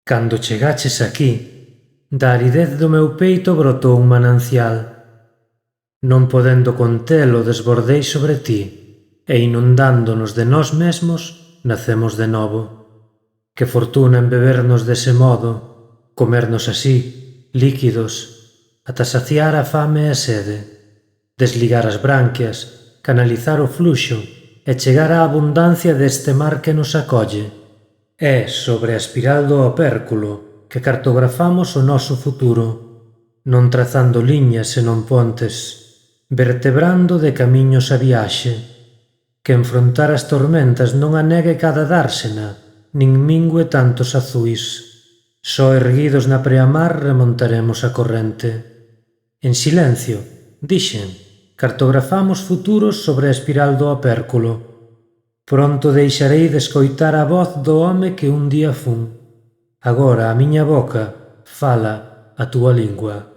Cando chegaches aquí, da aridez do meu peito brotou un manancial. Non podendo contelo, desbordei sobre ti, e inundándonos de nós mesmos, nacemos de novo. Que fortuna en bebernos dese modo, comernos así, líquidos, ata saciar a fame e a sede, desligar as branquias, canalizar o fluxo e chegar á abundancia deste mar que nos acolle. É sobre a espiral do opérculo que cartografamos o noso futuro, non trazando liñas senón pontes, vertebrando de camiños a viaxe, que enfrontar as tormentas non anegue cada dársena, nin mingue tantos azuis. Só erguidos na preamar remontaremos a corrente. En silencio, dixen, cartografamos futuros sobre a espiral do opérculo. Pronto deixarei de escoitar a voz do home que un día fun. Agora a miña boca fala a túa lingua.